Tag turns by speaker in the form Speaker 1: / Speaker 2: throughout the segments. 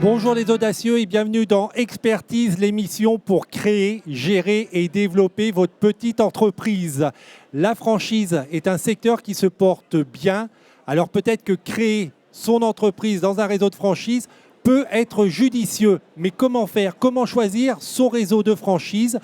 Speaker 1: Bonjour les audacieux et bienvenue dans Expertise, l'émission pour créer, gérer et développer votre petite entreprise. La franchise est un secteur qui se porte bien. Alors peut-être que créer son entreprise dans un réseau de franchise peut être judicieux. Mais comment faire? Comment choisir son réseau de franchise?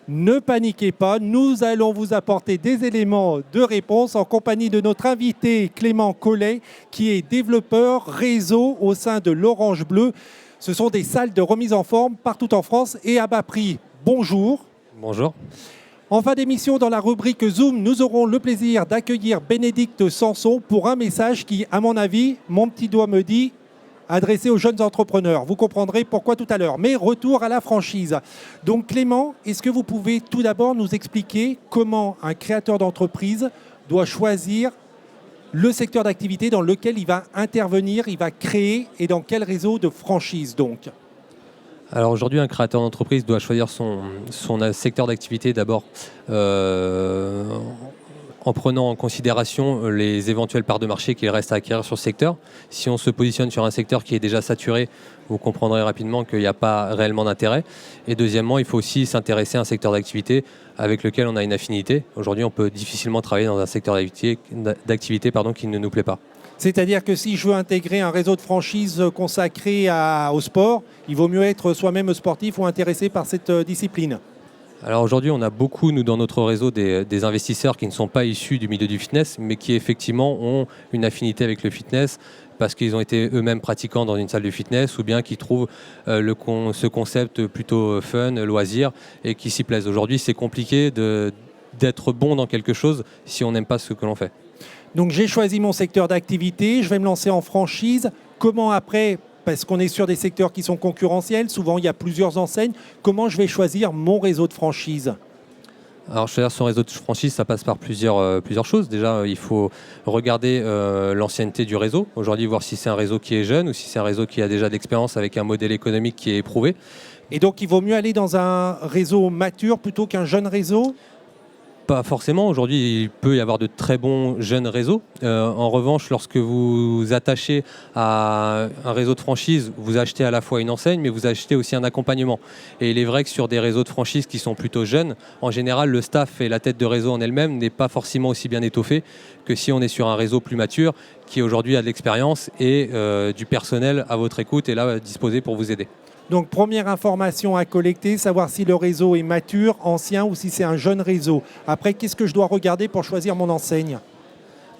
Speaker 1: Ne paniquez pas, nous allons vous apporter des éléments de réponse en compagnie de notre invité Clément Collet, qui est développeur réseau au sein de l'Orange Bleu. Ce sont des salles de remise en forme partout en France et à bas prix. Bonjour.
Speaker 2: Bonjour.
Speaker 1: En fin d'émission, dans la rubrique Zoom, nous aurons le plaisir d'accueillir Bénédicte Sanson pour un message qui, à mon avis, mon petit doigt me dit, adressé aux jeunes entrepreneurs. Vous comprendrez pourquoi tout à l'heure. Mais retour à la franchise. Donc Clément, est-ce que vous pouvez tout d'abord nous expliquer comment un créateur d'entreprise doit choisir le secteur d'activité dans lequel il va intervenir, il va créer et dans quel réseau de franchise donc?
Speaker 2: Alors aujourd'hui, un créateur d'entreprise doit choisir son secteur d'activité d'abord en prenant en considération les éventuelles parts de marché qu'il reste à acquérir sur ce secteur. Si on se positionne sur un secteur qui est déjà saturé, vous comprendrez rapidement qu'il n'y a pas réellement d'intérêt. Et deuxièmement, il faut aussi s'intéresser à un secteur d'activité avec lequel on a une affinité. Aujourd'hui, on peut difficilement travailler dans un secteur d'activité qui ne nous plaît pas.
Speaker 1: C'est-à-dire que si je veux intégrer un réseau de franchise consacré au sport, il vaut mieux être soi-même sportif ou intéressé par cette discipline.
Speaker 2: Alors aujourd'hui, on a beaucoup, nous, dans notre réseau, des investisseurs qui ne sont pas issus du milieu du fitness, mais qui effectivement ont une affinité avec le fitness parce qu'ils ont été eux-mêmes pratiquants dans une salle de fitness ou bien qui trouvent ce concept plutôt fun, loisir et qui s'y plaisent. Aujourd'hui, c'est compliqué d'être bon dans quelque chose si on n'aime pas ce que l'on fait.
Speaker 1: Donc j'ai choisi mon secteur d'activité, je vais me lancer en franchise. Comment après, parce qu'on est sur des secteurs qui sont concurrentiels, souvent il y a plusieurs enseignes, comment je vais choisir mon réseau de franchise?
Speaker 2: Alors choisir son réseau de franchise, ça passe par plusieurs choses. Déjà, il faut regarder l'ancienneté du réseau. Aujourd'hui, voir si c'est un réseau qui est jeune ou si c'est un réseau qui a déjà de l'expérience avec un modèle économique qui est éprouvé.
Speaker 1: Et donc il vaut mieux aller dans un réseau mature plutôt qu'un jeune réseau?
Speaker 2: Pas forcément. Aujourd'hui, il peut y avoir de très bons jeunes réseaux. En revanche, lorsque vous attachez à un réseau de franchise, vous achetez à la fois une enseigne, mais vous achetez aussi un accompagnement. Et il est vrai que sur des réseaux de franchise qui sont plutôt jeunes, en général, le staff et la tête de réseau en elle-même n'est pas forcément aussi bien étoffé que si on est sur un réseau plus mature, qui aujourd'hui a de l'expérience et du personnel à votre écoute et là disposé pour vous aider.
Speaker 1: Donc première information à collecter, savoir si le réseau est mature, ancien ou si c'est un jeune réseau. Après, qu'est-ce que je dois regarder pour choisir mon enseigne?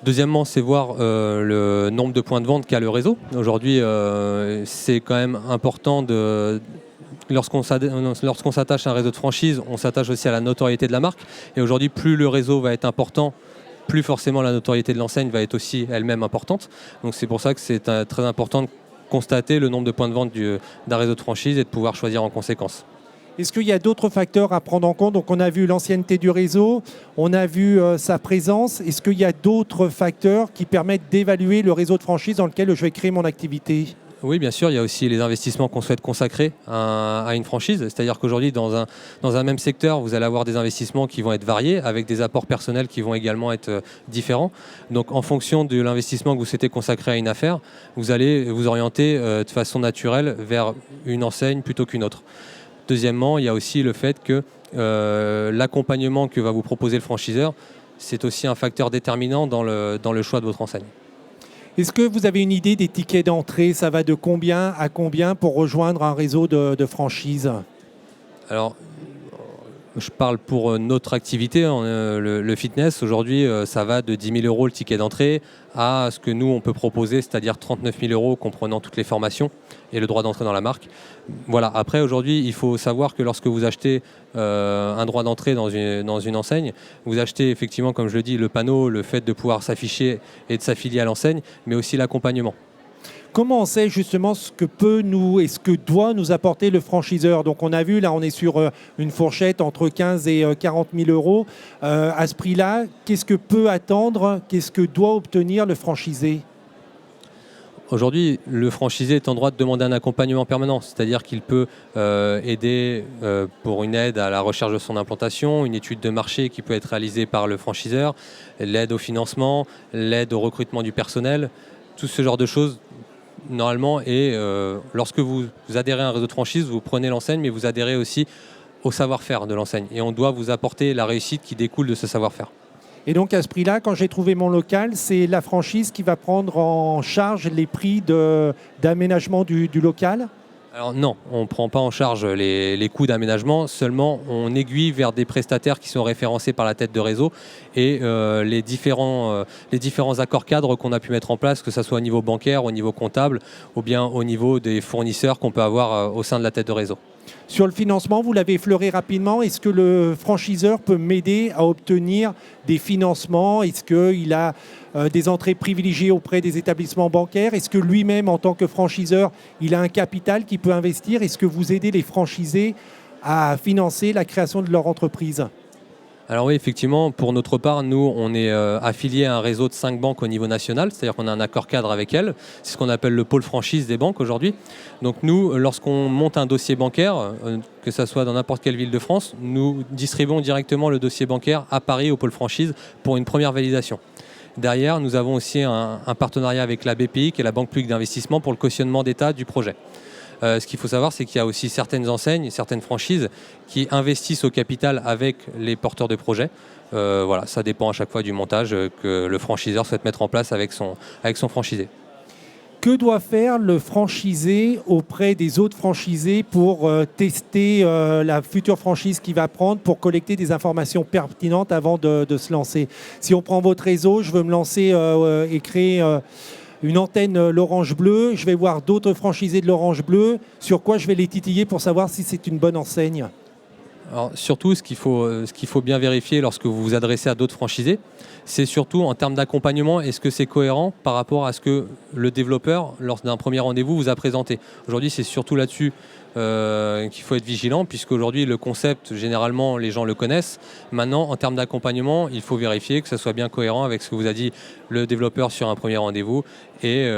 Speaker 2: Deuxièmement, c'est voir le nombre de points de vente qu'a le réseau. Aujourd'hui, c'est quand même important lorsqu'on s'attache à un réseau de franchise, on s'attache aussi à la notoriété de la marque. Et aujourd'hui, plus le réseau va être important, plus forcément la notoriété de l'enseigne va être aussi elle-même importante. Donc c'est pour ça que c'est très important de constater le nombre de points de vente d'un réseau de franchise et de pouvoir choisir en conséquence.
Speaker 1: Est-ce qu'il y a d'autres facteurs à prendre en compte? Donc on a vu l'ancienneté du réseau, on a vu sa présence. Est-ce qu'il y a d'autres facteurs qui permettent d'évaluer le réseau de franchise dans lequel je vais créer mon activité?
Speaker 2: Oui, bien sûr, il y a aussi les investissements qu'on souhaite consacrer à une franchise. C'est-à-dire qu'aujourd'hui, dans un même secteur, vous allez avoir des investissements qui vont être variés, avec des apports personnels qui vont également être différents. Donc, en fonction de l'investissement que vous souhaitez consacrer à une affaire, vous allez vous orienter de façon naturelle vers une enseigne plutôt qu'une autre. Deuxièmement, il y a aussi le fait que l'accompagnement que va vous proposer le franchiseur, c'est aussi un facteur déterminant dans le choix de votre enseigne.
Speaker 1: Est-ce que vous avez une idée des tickets d'entrée? Ça va de combien à combien pour rejoindre un réseau de franchise?
Speaker 2: Alors, je parle pour notre activité, le fitness. Aujourd'hui, ça va de 10 000 € le ticket d'entrée à ce que nous, on peut proposer, c'est-à-dire 39 000 € comprenant toutes les formations et le droit d'entrée dans la marque. Voilà. Après, aujourd'hui, il faut savoir que lorsque vous achetez un droit d'entrée dans une enseigne, vous achetez effectivement, comme je le dis, le panneau, le fait de pouvoir s'afficher et de s'affilier à l'enseigne, mais aussi l'accompagnement.
Speaker 1: Comment on sait justement ce que peut et ce que doit nous apporter le franchiseur? Donc on a vu, là on est sur une fourchette entre 15 et 40 000 €. À ce prix-là, qu'est-ce que peut attendre, qu'est-ce que doit obtenir le franchisé?
Speaker 2: Aujourd'hui, le franchisé est en droit de demander un accompagnement permanent, c'est-à-dire qu'il peut aider pour une aide à la recherche de son implantation, une étude de marché qui peut être réalisée par le franchiseur, l'aide au financement, l'aide au recrutement du personnel, tout ce genre de choses normalement, et lorsque vous adhérez à un réseau de franchise, vous prenez l'enseigne, mais vous adhérez aussi au savoir-faire de l'enseigne. Et on doit vous apporter la réussite qui découle de ce savoir-faire.
Speaker 1: Et donc à ce prix-là, quand j'ai trouvé mon local, c'est la franchise qui va prendre en charge les prix d'aménagement du local ?
Speaker 2: Alors non, on ne prend pas en charge les coûts d'aménagement, seulement on aiguille vers des prestataires qui sont référencés par la tête de réseau et les différents accords cadres qu'on a pu mettre en place, que ce soit au niveau bancaire, au niveau comptable ou bien au niveau des fournisseurs qu'on peut avoir au sein de la tête de réseau.
Speaker 1: Sur le financement, vous l'avez effleuré rapidement. Est-ce que le franchiseur peut m'aider à obtenir des financements ? Est-ce qu'il a des entrées privilégiées auprès des établissements bancaires ? Est-ce que lui-même, en tant que franchiseur, il a un capital qu'il peut investir ? Est-ce que vous aidez les franchisés à financer la création de leur entreprise ?
Speaker 2: Alors oui, effectivement, pour notre part, nous, on est affilié à un réseau de 5 banques au niveau national, c'est-à-dire qu'on a un accord cadre avec elles. C'est ce qu'on appelle le pôle franchise des banques aujourd'hui. Donc nous, lorsqu'on monte un dossier bancaire, que ce soit dans n'importe quelle ville de France, nous distribuons directement le dossier bancaire à Paris au pôle franchise pour une première validation. Derrière, nous avons aussi un partenariat avec la BPI, qui est la Banque publique d'investissement, pour le cautionnement d'État du projet. Ce qu'il faut savoir, c'est qu'il y a aussi certaines enseignes, certaines franchises qui investissent au capital avec les porteurs de projets. Voilà, ça dépend à chaque fois du montage que le franchiseur souhaite mettre en place avec son franchisé.
Speaker 1: Que doit faire le franchisé auprès des autres franchisés pour tester la future franchise qu'il va prendre, pour collecter des informations pertinentes avant de se lancer ? Si on prend votre réseau, je veux me lancer et créer une antenne l'Orange Bleu, je vais voir d'autres franchisés de l'Orange Bleu, sur quoi je vais les titiller pour savoir si c'est une bonne enseigne ?
Speaker 2: Alors, surtout, ce qu'il faut bien vérifier lorsque vous vous adressez à d'autres franchisés, c'est surtout en termes d'accompagnement, est-ce que c'est cohérent par rapport à ce que le développeur, lors d'un premier rendez-vous, vous a présenté. Aujourd'hui, c'est surtout là-dessus qu'il faut être vigilant, puisqu'aujourd'hui, le concept, généralement, les gens le connaissent. Maintenant, en termes d'accompagnement, il faut vérifier que ça soit bien cohérent avec ce que vous a dit le développeur sur un premier rendez-vous et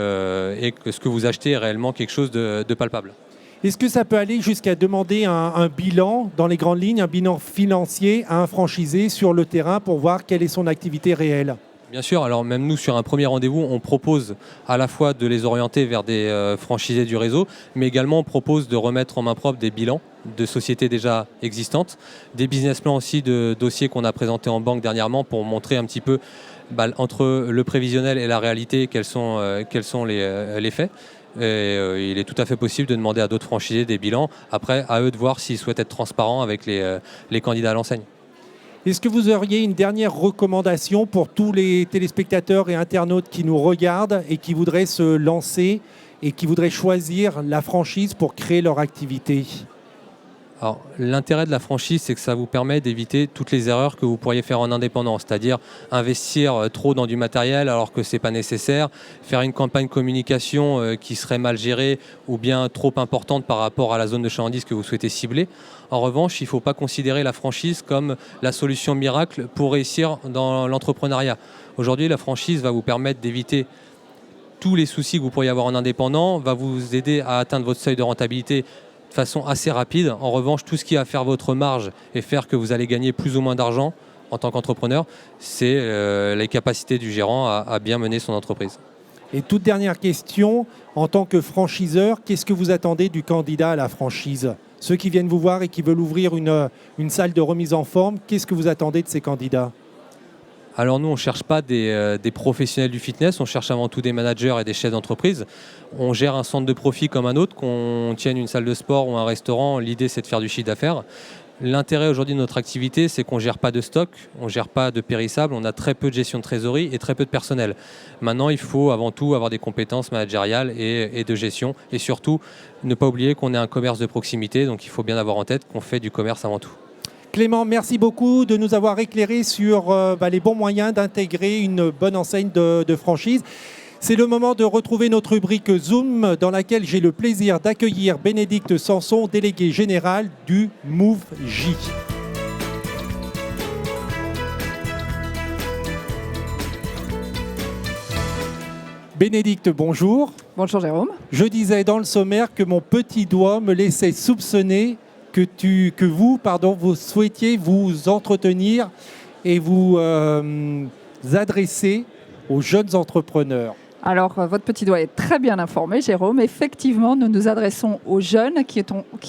Speaker 2: que ce que vous achetez est réellement quelque chose de palpable.
Speaker 1: Est-ce que ça peut aller jusqu'à demander un bilan, dans les grandes lignes, un bilan financier à un franchisé sur le terrain pour voir quelle est son activité réelle ?
Speaker 2: Bien sûr, alors même nous, sur un premier rendez-vous, on propose à la fois de les orienter vers des franchisés du réseau, mais également on propose de remettre en main propre des bilans de sociétés déjà existantes, des business plans aussi de dossiers qu'on a présentés en banque dernièrement pour montrer un petit peu entre le prévisionnel et la réalité quels sont les faits. Et il est tout à fait possible de demander à d'autres franchisés des bilans. Après, à eux de voir s'ils souhaitent être transparents avec les candidats à l'enseigne.
Speaker 1: Est-ce que vous auriez une dernière recommandation pour tous les téléspectateurs et internautes qui nous regardent et qui voudraient se lancer et qui voudraient choisir la franchise pour créer leur activité ?
Speaker 2: Alors, l'intérêt de la franchise, c'est que ça vous permet d'éviter toutes les erreurs que vous pourriez faire en indépendant, c'est-à-dire investir trop dans du matériel alors que ce n'est pas nécessaire, faire une campagne communication qui serait mal gérée ou bien trop importante par rapport à la zone de chalandise que vous souhaitez cibler. En revanche, il ne faut pas considérer la franchise comme la solution miracle pour réussir dans l'entrepreneuriat. Aujourd'hui, la franchise va vous permettre d'éviter tous les soucis que vous pourriez avoir en indépendant, va vous aider à atteindre votre seuil de rentabilité de façon assez rapide. En revanche, tout ce qui va faire votre marge et faire que vous allez gagner plus ou moins d'argent en tant qu'entrepreneur, c'est les capacités du gérant à bien mener son entreprise.
Speaker 1: Et toute dernière question, en tant que franchiseur, qu'est-ce que vous attendez du candidat à la franchise ? Ceux qui viennent vous voir et qui veulent ouvrir une salle de remise en forme, qu'est-ce que vous attendez de ces candidats ?
Speaker 2: Alors nous, on ne cherche pas des professionnels du fitness, on cherche avant tout des managers et des chefs d'entreprise. On gère un centre de profit comme un autre, qu'on tienne une salle de sport ou un restaurant, l'idée c'est de faire du chiffre d'affaires. L'intérêt aujourd'hui de notre activité, c'est qu'on ne gère pas de stock, on ne gère pas de périssables, on a très peu de gestion de trésorerie et très peu de personnel. Maintenant, il faut avant tout avoir des compétences managériales et de gestion et surtout ne pas oublier qu'on est un commerce de proximité, donc il faut bien avoir en tête qu'on fait du commerce avant tout.
Speaker 1: Clément, merci beaucoup de nous avoir éclairé sur les bons moyens d'intégrer une bonne enseigne de franchise. C'est le moment de retrouver notre rubrique Zoom dans laquelle j'ai le plaisir d'accueillir Bénédicte Sanson, délégué général du MOVJ. Bénédicte, bonjour.
Speaker 3: Bonjour Jérôme.
Speaker 1: Je disais dans le sommaire que mon petit doigt me laissait soupçonner que vous souhaitiez vous entretenir et vous adresser aux jeunes entrepreneurs.
Speaker 3: Alors, votre petit doigt est très bien informé, Jérôme. Effectivement, nous nous adressons aux jeunes qui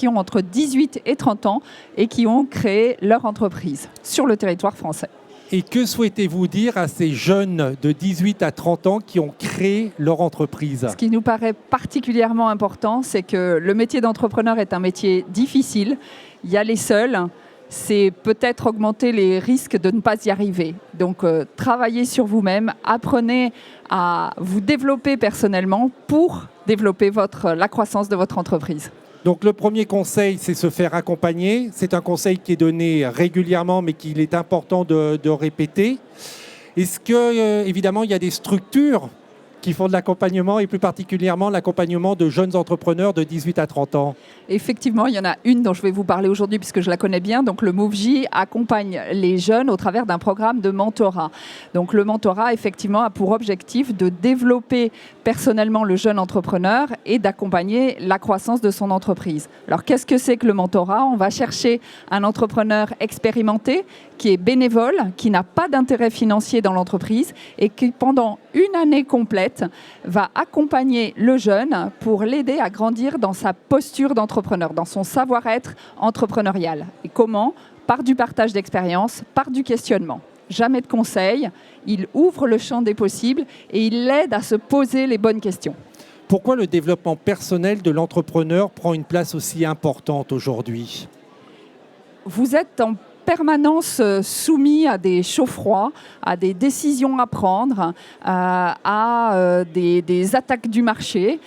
Speaker 3: ont entre 18 et 30 ans et qui ont créé leur entreprise sur le territoire français.
Speaker 1: Et que souhaitez-vous dire à ces jeunes de 18 à 30 ans qui ont créé leur entreprise?
Speaker 3: Ce qui nous paraît particulièrement important, c'est que le métier d'entrepreneur est un métier difficile. Il y a les seuls. C'est peut-être augmenter les risques de ne pas y arriver. Donc, travaillez sur vous-même, apprenez à vous développer personnellement pour développer la croissance de votre entreprise.
Speaker 1: Donc le premier conseil, c'est se faire accompagner. C'est un conseil qui est donné régulièrement, mais qu'il est important de répéter. Est-ce que, évidemment, il y a des structures qui font de l'accompagnement et plus particulièrement l'accompagnement de jeunes entrepreneurs de 18 à 30 ans?
Speaker 3: Effectivement, il y en a une dont je vais vous parler aujourd'hui puisque je la connais bien. Donc, le MoveJ accompagne les jeunes au travers d'un programme de mentorat. Donc, le mentorat, effectivement, a pour objectif de développer personnellement le jeune entrepreneur et d'accompagner la croissance de son entreprise. Alors, qu'est-ce que c'est que le mentorat? On va chercher un entrepreneur expérimenté qui est bénévole, qui n'a pas d'intérêt financier dans l'entreprise et qui, pendant une année complète, va accompagner le jeune pour l'aider à grandir dans sa posture d'entrepreneur, dans son savoir-être entrepreneurial. Et comment? Par du partage d'expérience, par du questionnement. Jamais de conseils, il ouvre le champ des possibles et il l'aide à se poser les bonnes questions.
Speaker 1: Pourquoi le développement personnel de l'entrepreneur prend une place aussi importante aujourd'hui?
Speaker 3: Vous êtes en permanence soumis à des chauds froids, à des décisions à prendre, à des attaques du marché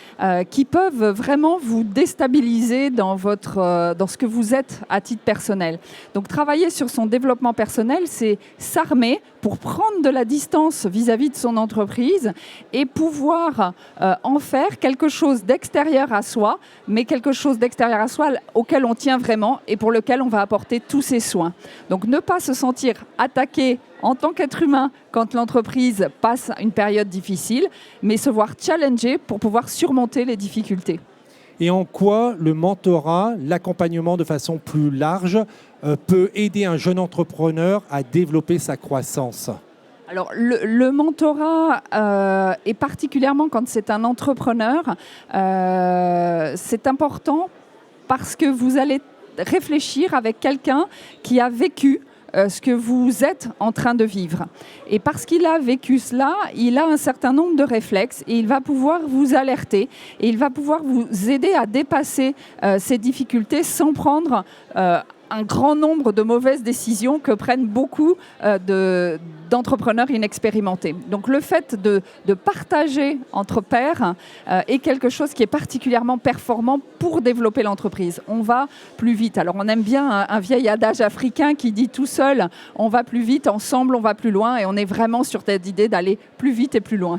Speaker 3: qui peuvent vraiment vous déstabiliser dans ce que vous êtes à titre personnel. Donc travailler sur son développement personnel, c'est s'armer pour prendre de la distance vis-à-vis de son entreprise et pouvoir en faire quelque chose d'extérieur à soi, mais quelque chose d'extérieur à soi auquel on tient vraiment et pour lequel on va apporter tous ses soins. Donc ne pas se sentir attaqué en tant qu'être humain quand l'entreprise passe une période difficile, mais se voir challenger pour pouvoir surmonter les difficultés.
Speaker 1: Et en quoi le mentorat, l'accompagnement de façon plus large, peut aider un jeune entrepreneur à développer sa croissance?
Speaker 3: Alors, le mentorat, et particulièrement quand c'est un entrepreneur, c'est important parce que vous allez réfléchir avec quelqu'un qui a vécu ce que vous êtes en train de vivre. Et parce qu'il a vécu cela, il a un certain nombre de réflexes et il va pouvoir vous alerter et il va pouvoir vous aider à dépasser ces difficultés sans prendre un grand nombre de mauvaises décisions que prennent beaucoup d'entrepreneurs inexpérimentés. Donc le fait de partager entre pairs est quelque chose qui est particulièrement performant pour développer l'entreprise. On va plus vite. Alors on aime bien un vieil adage africain qui dit tout seul, on va plus vite, ensemble on va plus loin, et on est vraiment sur cette idée d'aller plus vite et plus loin.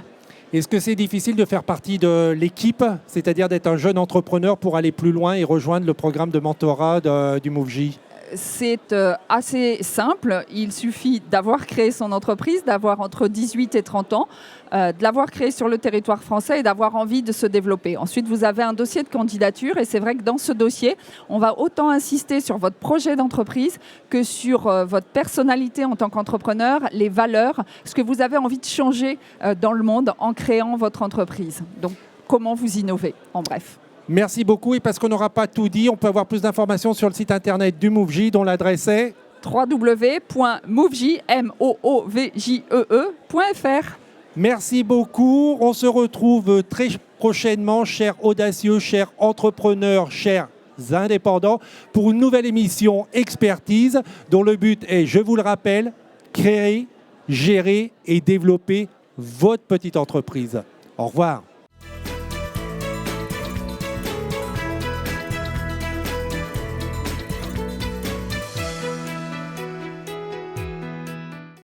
Speaker 1: Est-ce que c'est difficile de faire partie de l'équipe, c'est-à-dire d'être un jeune entrepreneur pour aller plus loin et rejoindre le programme de mentorat du MoveJ?
Speaker 3: C'est assez simple. Il suffit d'avoir créé son entreprise, d'avoir entre 18 et 30 ans, de l'avoir créé sur le territoire français et d'avoir envie de se développer. Ensuite, vous avez un dossier de candidature et c'est vrai que dans ce dossier, on va autant insister sur votre projet d'entreprise que sur votre personnalité en tant qu'entrepreneur, les valeurs, ce que vous avez envie de changer dans le monde en créant votre entreprise. Donc, comment vous innovez, en bref.
Speaker 1: Merci beaucoup. Et parce qu'on n'aura pas tout dit, on peut avoir plus d'informations sur le site internet du MoveJ dont l'adresse est
Speaker 3: www.moovje.fr.
Speaker 1: Merci beaucoup. On se retrouve très prochainement, chers audacieux, chers entrepreneurs, chers indépendants, pour une nouvelle émission Expertise dont le but est, je vous le rappelle, créer, gérer et développer votre petite entreprise. Au revoir.